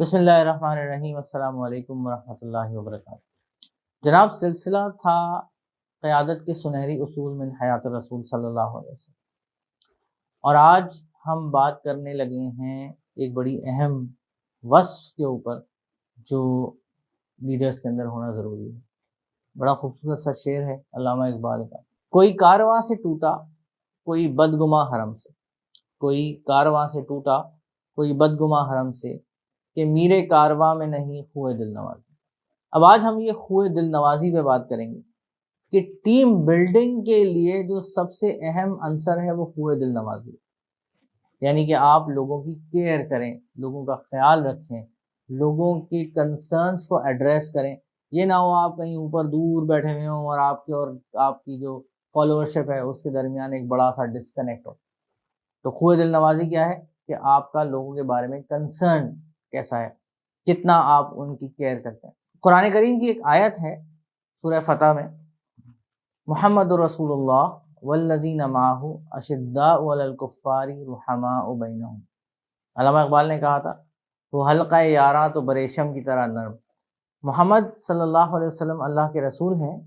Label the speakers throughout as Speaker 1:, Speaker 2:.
Speaker 1: بسم اللہ الرحمن الرحیم، السلام علیکم ورحمۃ اللہ وبرکاتہ۔ جناب، سلسلہ تھا قیادت کے سنہری اصول من حیات رسول صلی اللہ علیہ وسلم، اور آج ہم بات کرنے لگے ہیں ایک بڑی اہم وصف کے اوپر جو لیڈرز کے اندر ہونا ضروری ہے۔ بڑا خوبصورت سا شعر ہے علامہ اقبال کا: کوئی کارواں سے ٹوٹا کوئی بدگماں حرم سے، کوئی کارواں سے ٹوٹا کوئی بدگماں حرم سے، کہ میرے کارواں میں نہیں خوئے دل نوازی۔ اب آج ہم یہ خوئے دل نوازی پہ بات کریں گے کہ ٹیم بلڈنگ کے لیے جو سب سے اہم عنصر ہے وہ خوئے دل نوازی ہے، یعنی کہ آپ لوگوں کی کیئر کریں، لوگوں کا خیال رکھیں، لوگوں کے کنسرنس کو ایڈریس کریں۔ یہ نہ ہو آپ کہیں اوپر دور بیٹھے ہوئے ہوں اور آپ کی جو فالوورشپ ہے اس کے درمیان ایک بڑا سا ڈسکنیکٹ ہو۔ تو خوئے دل نوازی کیا ہے کہ آپ کا لوگوں کے بارے میں کنسرن کیسا ہے، کتنا آپ ان کی کیئر کرتے ہیں۔ قرآن کریم کی ایک آیت ہے سورہ فتح میں: محمد رسول اللہ والذین معہ اشداء علی الکفار رحماء بینہم۔ علامہ اقبال نے کہا تھا وہ حلقہ یاراں تو بریشم کی طرح نرم۔ محمد صلی اللہ علیہ وسلم اللہ کے رسول ہیں،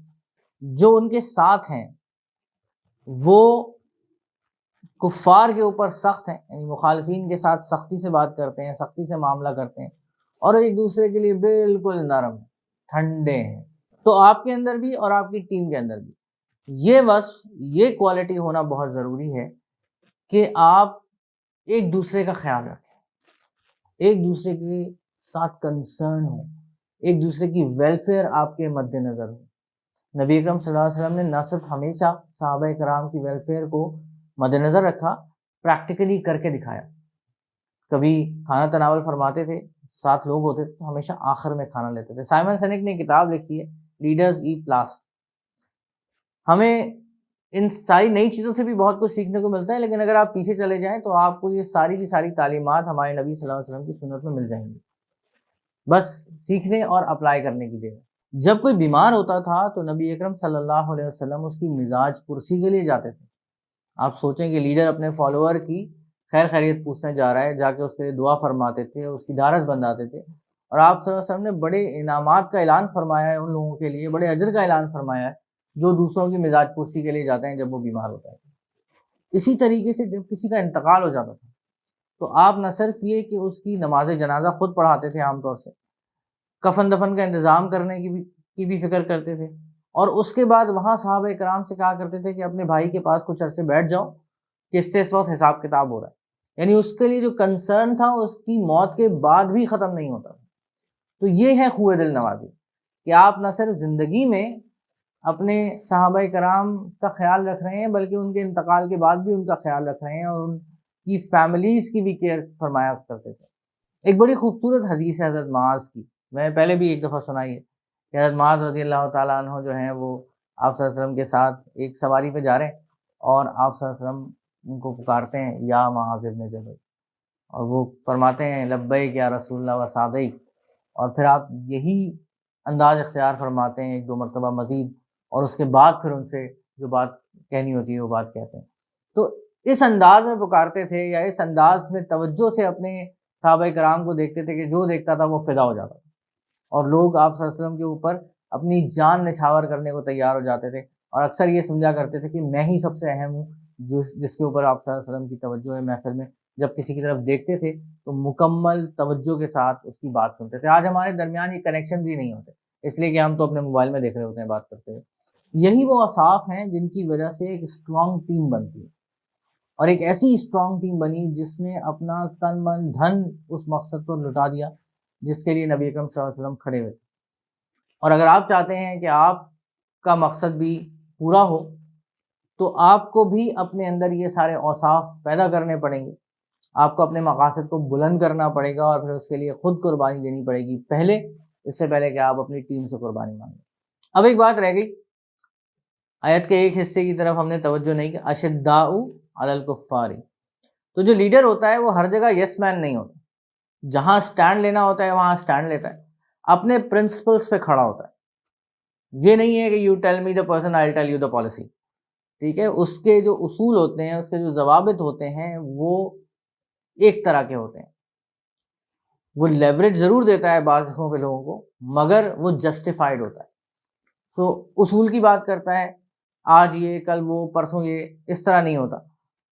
Speaker 1: جو ان کے ساتھ ہیں وہ کفار کے اوپر سخت ہیں، یعنی مخالفین کے ساتھ سختی سے بات کرتے ہیں، سختی سے معاملہ کرتے ہیں، اور ایک دوسرے کے لیے بالکل نرم، ٹھنڈے ہیں۔ تو آپ کے اندر بھی اور آپ کی ٹیم کے اندر بھی یہ وصف، یہ کوالٹی ہونا بہت ضروری ہے کہ آپ ایک دوسرے کا خیال رکھیں، ایک دوسرے کے ساتھ کنسرن ہوں، ایک دوسرے کی ویلفیئر آپ کے مد نظر ہو۔ نبی اکرم صلی اللہ علیہ وسلم نے نہ صرف ہمیشہ صحابہ کرام کی ویلفیئر کو مد نظر رکھا، پریکٹیکلی کر کے دکھایا۔ کبھی کھانا تناول فرماتے تھے، 7 لوگ ہوتے تھے تو ہمیشہ آخر میں کھانا لیتے تھے۔ سائمن سینک نے کتاب لکھی ہے لیڈرز ایٹ لاسٹ۔ ہمیں ان ساری نئی چیزوں سے بھی بہت کچھ سیکھنے کو ملتا ہے، لیکن اگر آپ پیچھے چلے جائیں تو آپ کو یہ ساری کی ساری تعلیمات ہمارے نبی صلی اللہ علیہ وسلم کی سنت میں مل جائیں گی، بس سیکھنے اور اپلائی کرنے کی دیر۔ جب کوئی بیمار ہوتا تھا تو نبی اکرم صلی اللہ علیہ وسلم اس کی مزاج پرسی کے لیے جاتے تھے۔ آپ سوچیں کہ لیڈر اپنے فالوور کی خیر خیریت پوچھنے جا رہا ہے، جا کے اس کے لیے دعا فرماتے تھے، اس کی ڈھارس بندھاتے تھے، اور آپ صلی اللہ علیہ وسلم نے بڑے انعامات کا اعلان فرمایا ہے ان لوگوں کے لیے، بڑے اجر کا اعلان فرمایا ہے جو دوسروں کی مزاج پرسی کے لیے جاتے ہیں جب وہ بیمار ہوتا ہے۔ اسی طریقے سے جب کسی کا انتقال ہو جاتا تھا تو آپ نہ صرف یہ کہ اس کی نماز جنازہ خود پڑھاتے تھے، عام طور سے کفن دفن کا انتظام کرنے کی بھی فکر کرتے تھے، اور اس کے بعد وہاں صحابہ کرام سے کہا کرتے تھے کہ اپنے بھائی کے پاس کچھ عرصے بیٹھ جاؤ کہ اس سے اس وقت حساب کتاب ہو رہا ہے، یعنی اس کے لیے جو کنسرن تھا اس کی موت کے بعد بھی ختم نہیں ہوتا تھا۔ تو یہ ہے خوئے دل نوازی کہ آپ نہ صرف زندگی میں اپنے صحابہ کرام کا خیال رکھ رہے ہیں بلکہ ان کے انتقال کے بعد بھی ان کا خیال رکھ رہے ہیں، اور ان کی فیملیز کی بھی کیئر فرمایا کرتے تھے۔ ایک بڑی خوبصورت حدیث ہے حضرت معاذ کی، میں نے پہلے بھی ایک دفعہ سنائی ہے کہ حضرت معاذ رضی اللہ تعالیٰ عنہ جو ہیں وہ آپ صلی اللہ علیہ وسلم کے ساتھ ایک سواری پہ جا رہے ہیں، اور آپ صلی اللہ علیہ وسلم ان کو پکارتے ہیں یا معاذ ابن جبل، اور وہ فرماتے ہیں لبیک یا رسول اللہ و سعدیک، اور پھر آپ یہی انداز اختیار فرماتے ہیں 1-2 مرتبہ مزید، اور اس کے بعد پھر ان سے جو بات کہنی ہوتی ہے وہ بات کہتے ہیں۔ تو اس انداز میں پکارتے تھے، یا اس انداز میں توجہ سے اپنے صحابہ کرام کو دیکھتے تھے کہ جو دیکھتا تھا وہ فدا ہو جاتا تھا، اور لوگ آپ صلی اللہ علیہ وسلم کے اوپر اپنی جان نچھاور کرنے کو تیار ہو جاتے تھے، اور اکثر یہ سمجھا کرتے تھے کہ میں ہی سب سے اہم ہوں جس کے اوپر آپ صلی اللہ علیہ وسلم کی توجہ ہے۔ محفل میں جب کسی کی طرف دیکھتے تھے تو مکمل توجہ کے ساتھ اس کی بات سنتے تھے۔ آج ہمارے درمیان یہ کنیکشنز ہی نہیں ہوتے، اس لیے کہ ہم تو اپنے موبائل میں دیکھ رہے ہوتے ہیں بات کرتے ہوئے۔ یہی وہ اوصاف ہیں جن کی وجہ سے ایک اسٹرانگ ٹیم بنتی ہے، اور ایک ایسی اسٹرانگ ٹیم بنی جس نے اپنا تن من دھن اس مقصد پر لٹا دیا جس کے لیے نبی اکرم صلی اللہ علیہ وسلم کھڑے ہوئے۔ اور اگر آپ چاہتے ہیں کہ آپ کا مقصد بھی پورا ہو تو آپ کو بھی اپنے اندر یہ سارے اوصاف پیدا کرنے پڑیں گے، آپ کو اپنے مقاصد کو بلند کرنا پڑے گا، اور پھر اس کے لیے خود قربانی دینی پڑے گی پہلے، اس سے پہلے کہ آپ اپنی ٹیم سے قربانی مانگیں۔ اب ایک بات رہ گئی، آیت کے ایک حصے کی طرف ہم نے توجہ نہیں کی، اشداء علی الکفار۔ تو جو لیڈر ہوتا ہے وہ ہر جگہ یس مین نہیں ہوتا، جہاں سٹینڈ لینا ہوتا ہے وہاں سٹینڈ لیتا ہے، اپنے پرنسپلز پہ کھڑا ہوتا ہے۔ یہ نہیں ہے کہ you tell me the person I tell you the policy, ٹھیک ہے؟ اس کے جو اصول ہوتے ہیں، اس کے جو ضوابط ہوتے ہیں وہ ایک طرح کے ہوتے ہیں۔ وہ لیوریج ضرور دیتا ہے بعض جگہوں پہ لوگوں کو، مگر وہ جسٹیفائڈ ہوتا ہے. سو اصول کی بات کرتا ہے، آج یہ کل وہ پرسوں یہ، اس طرح نہیں ہوتا،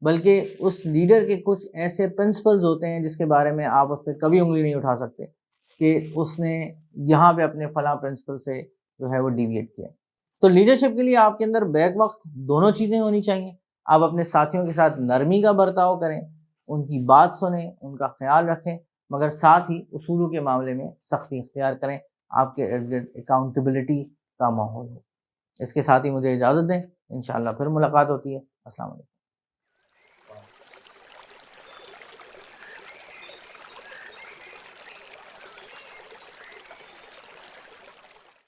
Speaker 1: بلکہ اس لیڈر کے کچھ ایسے پرنسپلز ہوتے ہیں جس کے بارے میں آپ اس پہ کبھی انگلی نہیں اٹھا سکتے کہ اس نے یہاں پہ اپنے فلاں پرنسپل سے جو ہے وہ ڈیویٹ کیا. تو لیڈرشپ کے لیے آپ کے اندر بیک وقت دونوں چیزیں ہونی چاہیے. آپ اپنے ساتھیوں کے ساتھ نرمی کا برتاؤ کریں، ان کی بات سنیں، ان کا خیال رکھیں، مگر ساتھ ہی اصولوں کے معاملے میں سختی اختیار کریں. آپ کے ارد گرد اکاؤنٹیبلٹی کا ماحول ہو. اس کے ساتھ ہی مجھے اجازت دیں، انشاءاللہ پھر ملاقات ہوتی ہے. السلام علیکم.